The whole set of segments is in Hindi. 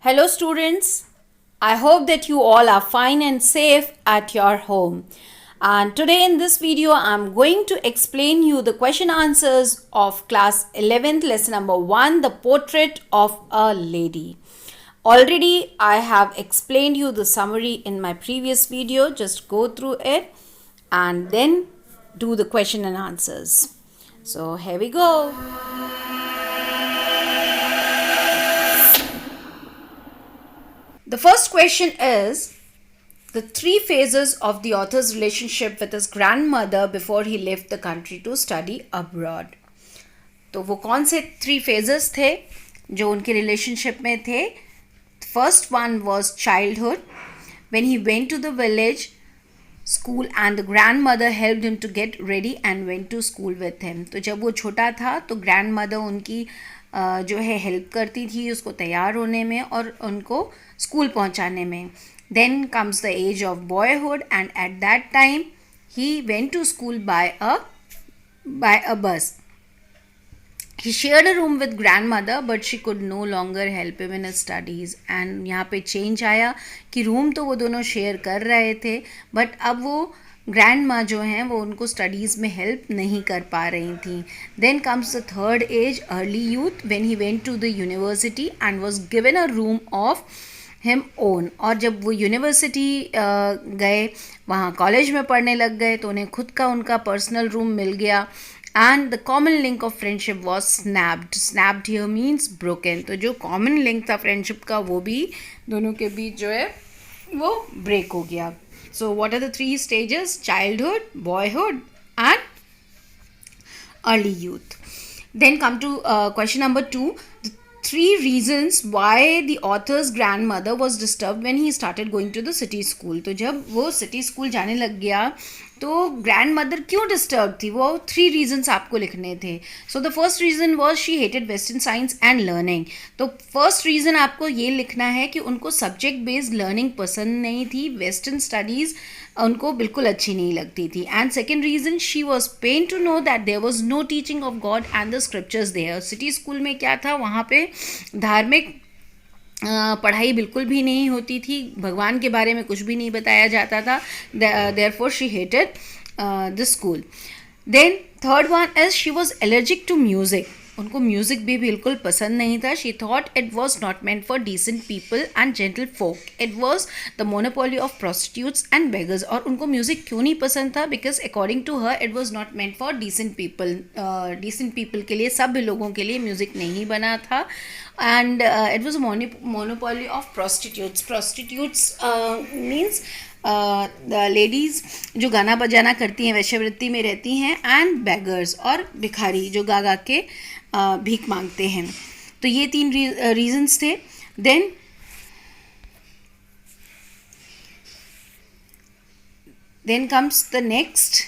Hello, students. I hope that you all are fine and safe at your home. And today in this video, I'm going to explain you the question answers of class 11th lesson number 1, the portrait of a lady. Already, I have explained you the summary in my previous video. Just go through it and then do the question and answers. So here we go. The first question is the three phases of the author's relationship with his grandmother before he left the country to study abroad. तो वो कौन से थ्री फेजेस थे जो उनके रिलेशनशिप में थे? First one was childhood, when he went to the village school and the grandmother helped him to get ready and went to school with him. तो जब वो छोटा था तो grandmother उनकी जो है हेल्प करती थी उसको तैयार होने में और उनको स्कूल पहुंचाने में. Then comes the age of boyhood and at that time he went to school by a bus. He shared a room with grandmother but she could no longer help him in his studies. And यहाँ पे चेंज आया कि रूम तो वो दोनों शेयर कर रहे थे बट अब वो ग्रैंड माँ जो हैं वो उनको स्टडीज़ में हेल्प नहीं कर पा रही थी. Then comes the third age, early youth, when he went to the university and was given a room of him own. और जब वो यूनिवर्सिटी गए, वहाँ कॉलेज में पढ़ने लग गए तो उन्हें खुद का उनका पर्सनल रूम मिल गया. And the common link of friendship was snapped. Snapped here means broken. तो जो कॉमन लिंक था फ्रेंडशिप का वो भी दोनों के बीच जो है वो ब्रेक हो गया. So what are the three stages? Childhood, boyhood and early youth. Then come to question number 2. The three reasons why the author's grandmother was disturbed when he started going to the city school. तो जब वो city school जाने लग गया तो ग्रैंड मदर क्यों डिस्टर्ब थी, वो थ्री रीजन्स आपको लिखने थे. So the first reason was she hated western science and learning. तो फर्स्ट रीज़न आपको ये लिखना है कि उनको सब्जेक्ट बेस्ड लर्निंग पसंद नहीं थी, वेस्टर्न स्टडीज़ उनको बिल्कुल अच्छी नहीं लगती थी. And second reason, she was pain to know that there was no teaching of God and the scriptures there. City school में क्या था, वहाँ पे धार्मिक पढ़ाई बिल्कुल भी नहीं होती थी, भगवान के बारे में कुछ भी नहीं बताया जाता था. Therefore she hated the school. Then third one is she was allergic to music. उनको म्यूज़िक भी बिल्कुल पसंद नहीं था. She thought it was not meant for decent people and gentle folk. It was the monopoly of prostitutes and beggars. और उनको म्यूज़िक क्यों नहीं पसंद था? Because according to her it was not meant for decent people. Decent people के लिए, सब लोगों के लिए म्यूज़िक नहीं बना था. And it was monopoly of prostitutes. Prostitutes means ladies जो गाना बजाना करती हैं, वैश्यवृत्ति में रहती हैं. एंड बेगर्स और भिखारी जो गा गा के भीख मांगते हैं. तो ये तीन रीजंस थे. Then comes the next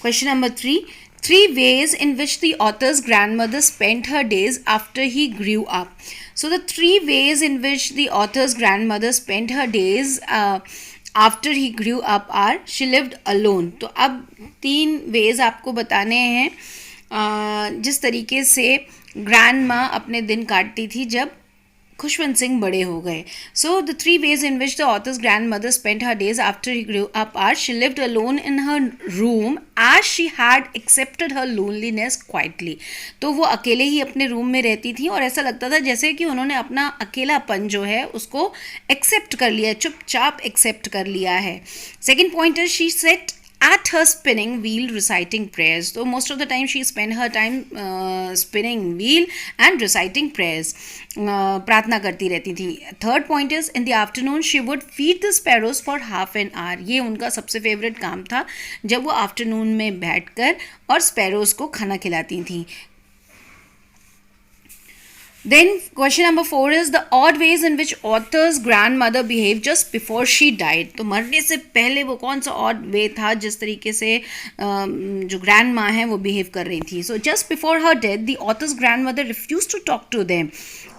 question number 3. Three ways in which the author's grandmother spent her days after he grew up. So the three ways in which the author's grandmother spent her days after he grew up are: she lived alone. तो अब तीन ways आपको बताने हैं जिस तरीके से ग्रैंड माँ अपने दिन काटती थी जब खुशवंत सिंह बड़े हो गए. So the three ways in which the author's grand mother spent her days after he grew up are: she lived alone in her room as she had accepted her loneliness quietly. तो वो अकेले ही अपने रूम में रहती थी और ऐसा लगता था जैसे कि उन्होंने अपना अकेलापन जो है उसको एक्सेप्ट कर लिया, चुपचाप एक्सेप्ट कर लिया है. Second point is she said at her spinning wheel reciting prayers. So most of the time she spent her time spinning wheel and reciting prayers. प्रार्थना करती रहती थी. Third point is in the afternoon she would feed the sparrows for half an hour. ये उनका सबसे फेवरेट काम था जब वो आफ्टरनून में बैठकर और स्पैरोज को खाना खिलाती थी. Then question number 4 is the odd ways in which author's grandmother behaved just before she died. तो मरने से पहले वो कौन सा odd way था जिस तरीके से जो ग्रैंड माँ है वो बिहेव कर रही थी. So just before her death the author's grandmother refused to talk to them.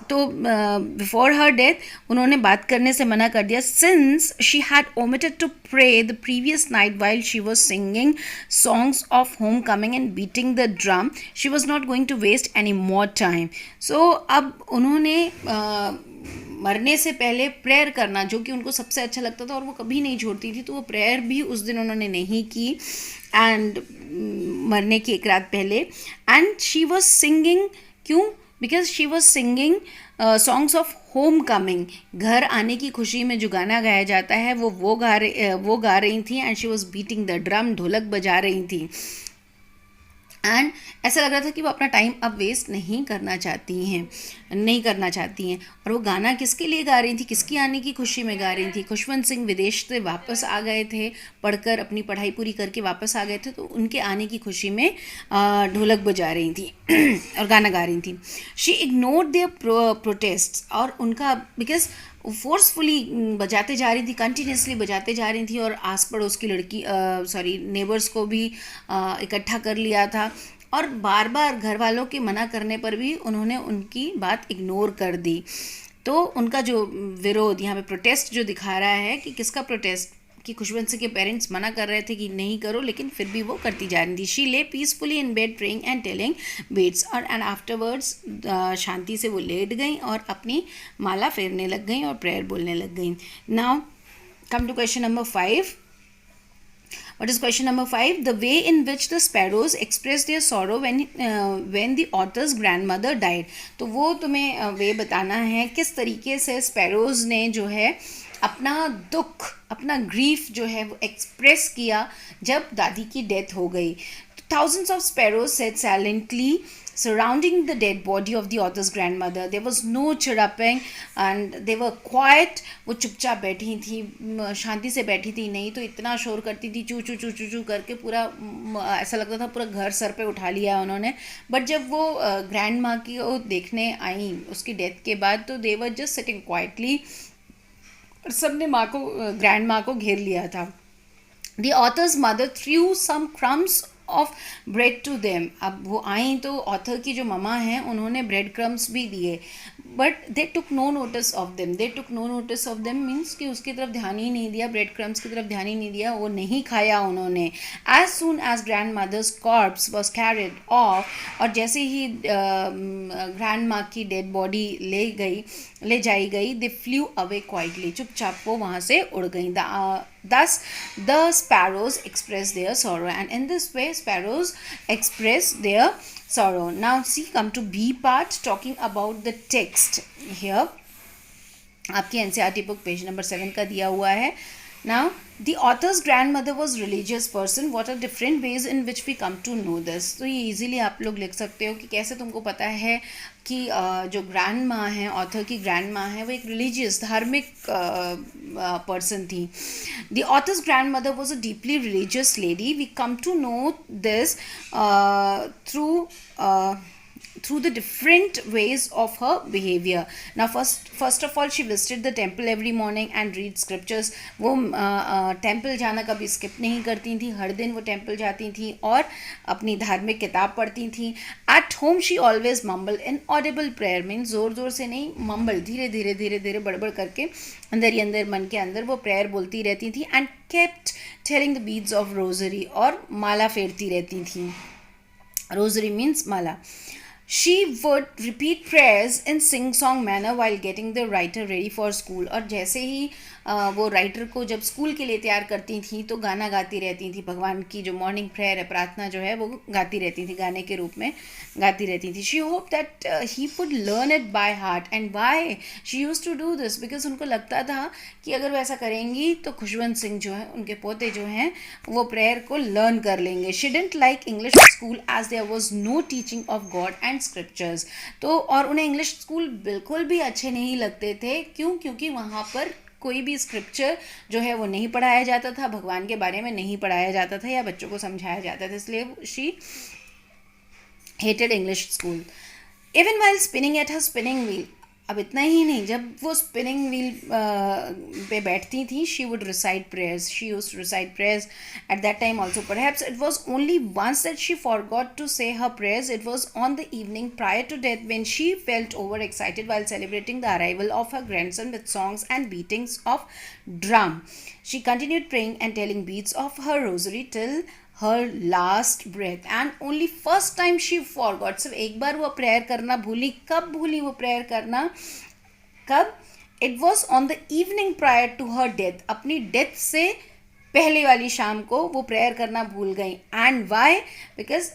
तो बिफोर हर डेथ उन्होंने बात करने से मना कर दिया. Since she had omitted to pray the previous night while she was singing songs of homecoming and beating the drum, she was not going to waste any more time. So अब उन्होंने मरने से पहले प्रेयर करना, जो कि उनको सबसे अच्छा लगता था और वो कभी नहीं छोड़ती थी, तो वो प्रेयर भी उस दिन उन्होंने नहीं की एंड मरने की एक रात पहले. एंड शी वॉज सिंगिंग, क्यों? Because she was singing songs of home coming, घर आने की खुशी में जो गाना गाया जाता है वो गा रही थी. And she was beating the drum, ढोलक बजा रही थी. एंड ऐसा लग रहा था कि वो अपना टाइम अब वेस्ट नहीं करना चाहती हैं. और वो गाना किसके लिए गा रही थी, किसकी आने की खुशी में गा रही थी? खुशवंत सिंह विदेश से वापस आ गए थे, पढ़कर अपनी पढ़ाई पूरी करके वापस आ गए थे, तो उनके आने की खुशी में ढोलक बजा रही थी और गाना गा रही थी. शी इग्नोर्ड देयर प्रोटेस्ट, और उनका बिकॉज फोर्सफुली बजाते जा रही थी, कंटिन्यूसली बजाते जा रही थी, और आस पड़ोस की नेबर्स को भी इकट्ठा कर लिया था, और बार बार घर वालों के मना करने पर भी उन्होंने उनकी बात इग्नोर कर दी. तो उनका जो विरोध यहाँ पे प्रोटेस्ट जो दिखा रहा है कि किसका प्रोटेस्ट, कि खुशवंत सिंह के पेरेंट्स मना कर रहे थे कि नहीं करो, लेकिन फिर भी वो करती जा रही थी. She lay peacefully in bed praying and telling beads, और एंड आफ्टरवर्ड्स शांति से वो लेट गई और अपनी माला फेरने लग गई और प्रेयर बोलने लग गई. Now come to question number 5. What is question number 5? The way in which the sparrows expressed their sorrow when the author's grandmother died. तो वो तुम्हें वे बताना है किस तरीके से स्पैरोज ने जो है अपना दुख, अपना ग्रीफ जो है वो एक्सप्रेस किया जब दादी की डेथ हो गई. Thousands of sparrows sat silently surrounding the dead body of the author's grandmother. There was no chirruping and they were quiet. वो चुपचाप बैठी थी, शांति से बैठी थी, नहीं तो इतना शोर करती थी, चू चू चू चू चू करके पूरा ऐसा लगता था पूरा घर सर पे उठा लिया उन्होंने. बट जब वो ग्रैंड माँ की वो देखने आई उसकी डेथ के बाद, तो they were just sitting quietly, और सबने माँ को, ग्रैंड माँ को घेर लिया था. The author's mother threw some crumbs of bread to them. अब वो आई तो ऑथर की जो ममा हैं उन्होंने ब्रेड क्रम्स भी दिए, but they took no notice of them. They took no notice of them means कि उसकी तरफ ध्यान ही नहीं दिया, ब्रेड क्रम्स की तरफ ध्यान ही नहीं दिया, वो नहीं खाया उन्होंने. As soon as grand mother's corpse was carried off, और जैसे ही ग्रैंड माँ की डेड बॉडी ले जाई गई, दे फ्लू अवे क्वाइटली, चुपचाप वो वहाँ से उड़ गई. Thus, the sparrows express their sorrow, and in this way, sparrows express their sorrow. Now, see, come to B part, talking about the text here. आपकी एनसीईआरटी बुक पेज नंबर 7 का दिया हुआ है. Now, the author's grandmother was religious person. What are different ways in which we come to know this? तो ये इजीली आप लोग लिख सकते हो कि कैसे तुमको पता है कि जो ग्रैंड माँ है, ऑथर की ग्रैंड माँ है, वो एक रिलीजियस, धार्मिक पर्सन थी. The author's grand mother was a deeply religious lady. We come to know this through the different ways of her behavior. Now first of all, she visited the temple every morning and read scriptures. वो टेम्पल जाना कभी स्किप नहीं करती थी, हर दिन वो टेम्पल जाती थी और अपनी धार्मिक किताब पढ़ती थी. At home she always mumble in Audible prayer, means ज़ोर ज़ोर से नहीं, मम्बल, धीरे धीरे धीरे धीरे बड़बड़ करके अंदर ही अंदर, मन के अंदर वो प्रेयर बोलती रहती थी. And kept telling the beads of rosary, और माला फेरती रहती थी. Rosary means Mala. She would repeat prayers in sing-song manner while getting the writer ready for school. और जैसे ही वो राइटर को जब स्कूल के लिए तैयार करती थी तो गाना गाती रहती थी, भगवान की जो मॉर्निंग प्रेयर है, प्रार्थना जो है, वो गाती रहती थी, गाने के रूप में गाती रहती थी. She hope that he would learn it by heart. And why she use to do this? Because उनको लगता था कि अगर वो ऐसा करेंगी तो खुशवंत सिंह जो है, उनके पोते जो हैं, वो प्रेयर को लर्न कर लेंगे. She didn't like English school as there was no teaching of God and scriptures. तो और उन्हें इंग्लिश स्कूल बिल्कुल भी अच्छे नहीं लगते थे. क्यों? क्योंकि वहाँ पर कोई भी स्क्रिप्चर जो है वो नहीं पढ़ाया जाता था, भगवान के बारे में नहीं पढ़ाया जाता था या बच्चों को समझाया जाता था, इसलिए she hated English school. Even while spinning at her spinning wheel, अब इतना ही नहीं, जब वो स्पिनिंग व्हील पे बैठती थी, she would recite prayers. She used to recite prayers at that time also. Perhaps it was only once that she forgot to say her prayers. It was on the evening prior to death when she felt over excited while celebrating the arrival of her grandson with songs and beatings of drum. She continued praying and telling beads of her rosary till her last breath, and only first time she forgot. सिर्फ एक बार वो प्रेयर करना भूली. कब भूली वो प्रेयर करना? कब? It was on the evening prior to her death. अपनी डेथ से पहले वाली शाम को वो प्रेयर करना भूल गई. And why? Because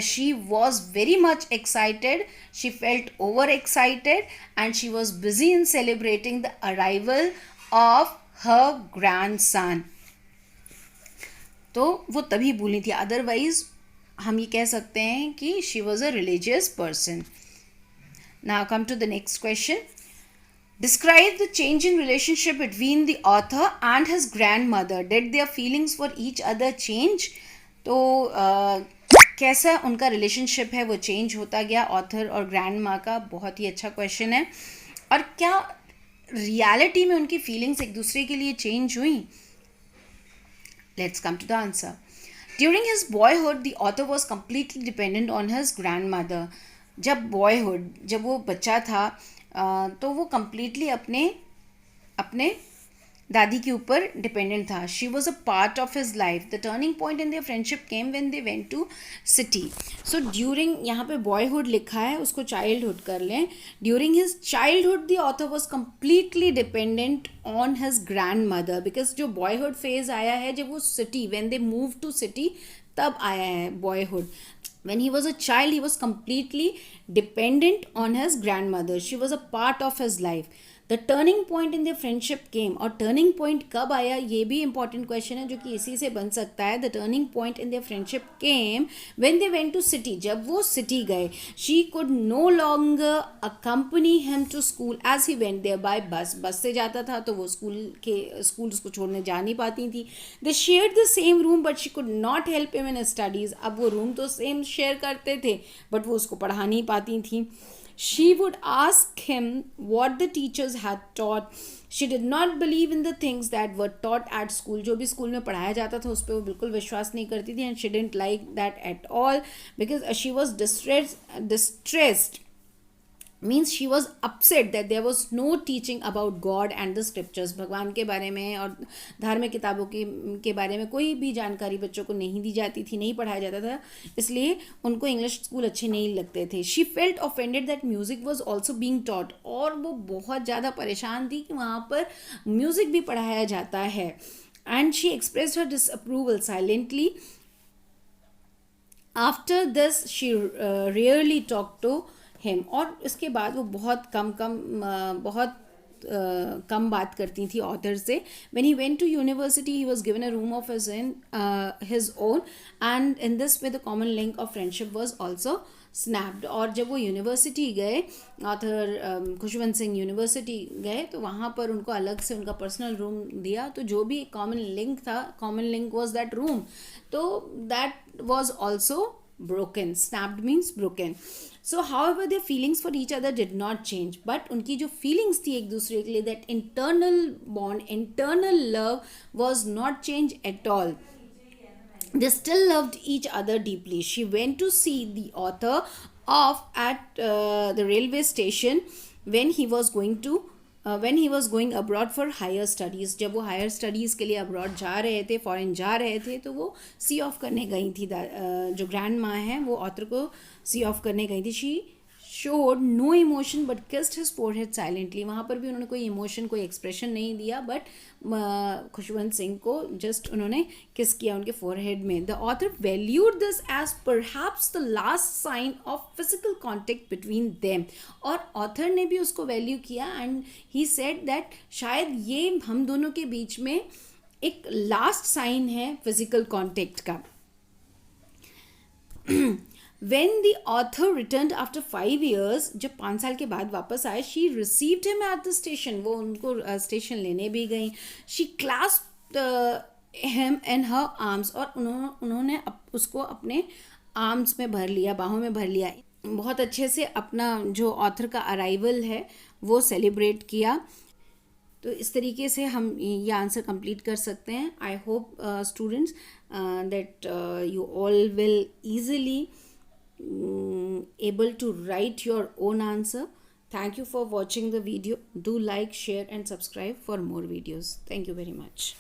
she was very much excited, she felt overexcited, and she was busy in celebrating the arrival of her grandson. तो वो तभी भूली थी. अदरवाइज हम ये कह सकते हैं कि she was a religious person. Now come to the next question. Describe the change in relationship between the author and his grandmother. Did their feelings for each other change? तो कैसा उनका रिलेशनशिप है वो चेंज होता गया ऑथर और ग्रैंड माँ का. बहुत ही अच्छा क्वेश्चन है. और क्या रियलिटी में उनकी फीलिंग्स एक दूसरे के लिए चेंज हुई? Let's come to the answer. During his boyhood the author was completely dependent on his grand mother. जब बॉयहुड, जब वो बच्चा था, तो वो कम्प्लीटली अपने दादी के ऊपर डिपेंडेंट था. She was a part of his life. The turning point in their friendship came when they went to city. So during, यहाँ पे बॉयहुड लिखा है, उसको चाइल्डहुड कर लें. During his childhood the author was completely dependent on his grand mother. Because जो बॉयहुड फेज आया है, जब वो city, when they move to city, तब आया है boyhood. When he was a child, he was completely dependent on his grandmother. She was a part of his life. The turning point in their friendship came. और turning point कब आया, ये भी important question है जो कि इसी से बन सकता है. The turning point in their friendship came when they went to city. जब वो city गए. She could no longer accompany him to school as he went there by bus. बस से जाता था तो वो स्कूल उसको छोड़ने जा नहीं पाती थी. They shared the same room but she could not help him in his studies. अब वो रूम तो सेम शेयर करते थे बट वो उसको पढ़ा नहीं पाती थी. She would ask him what the teachers had taught. She did not believe in the things that were taught at school. जो भी स्कूल में पढ़ाया जाता था उस पर वो बिल्कुल विश्वास नहीं करती थी. And she didn't like that at all because she was distressed means she was upset that there was no teaching about God and the scriptures. भगवान के बारे में और धार्मिक किताबों के बारे में कोई भी जानकारी बच्चों को नहीं दी जाती थी, नहीं पढ़ाया जाता था, इसलिए उनको इंग्लिश स्कूल अच्छे नहीं लगते थे. She felt offended that music was also being taught. और वो बहुत ज़्यादा परेशान थी कि वहाँ पर म्यूज़िक भी पढ़ाया जाता है. And she expressed her disapproval silently. After this she rarely talked to him. और इसके बाद वो बहुत कम बात करती थी ऑथर से. When he went to university he was given a room of his own and in this way the common link of friendship was also snapped. और जब वो यूनिवर्सिटी गए, ऑथर खुशवंत सिंह यूनिवर्सिटी गए, तो वहाँ पर उनको अलग से उनका पर्सनल रूम दिया. तो जो भी कॉमन लिंक था, common link was that room, तो that was also broken. Snapped means broken. So however their feelings for each other did not change, but उनकी जो feelings थी एक दूसरे के लिए, that internal bond, internal love was not changed at all. They still loved each other deeply. She went to see the author off at the railway station when he was going abroad for higher studies. जब वो higher studies के लिए abroad जा रहे थे, foreign जा रहे थे, तो वो see off करने गई थी. जो ग्रैंड माँ है वो ऑथर को see off करने गई थी. She showed no emotion but kissed his forehead silently. वहाँ पर भी उन्होंने कोई इमोशन, कोई एक्सप्रेशन नहीं दिया, बट खुशवंत सिंह को जस्ट उन्होंने किस किया उनके फोरहेड में. The author valued this as perhaps the last sign of physical contact between them. और ऑथर ने भी उसको वैल्यू किया एंड ही सेड दैट शायद ये हम दोनों के बीच में एक लास्ट साइन है फिजिकल कॉन्टेक्ट का. When the author returned after 5 years, जब 5 साल के बाद वापस आए, she received him at the station. वो उनको स्टेशन लेने भी गई. She clasped him in her arms. और उन्होंने उसको अपने आर्म्स में भर लिया, बाहों में भर लिया. बहुत अच्छे से अपना जो ऑथर का अराइवल है वो सेलिब्रेट किया. तो इस तरीके से हम ये आंसर कंप्लीट कर सकते हैं. I hope students that you all will easily able to write your own answer. Thank you for watching the video. Do like, share and subscribe for more videos. Thank you very much.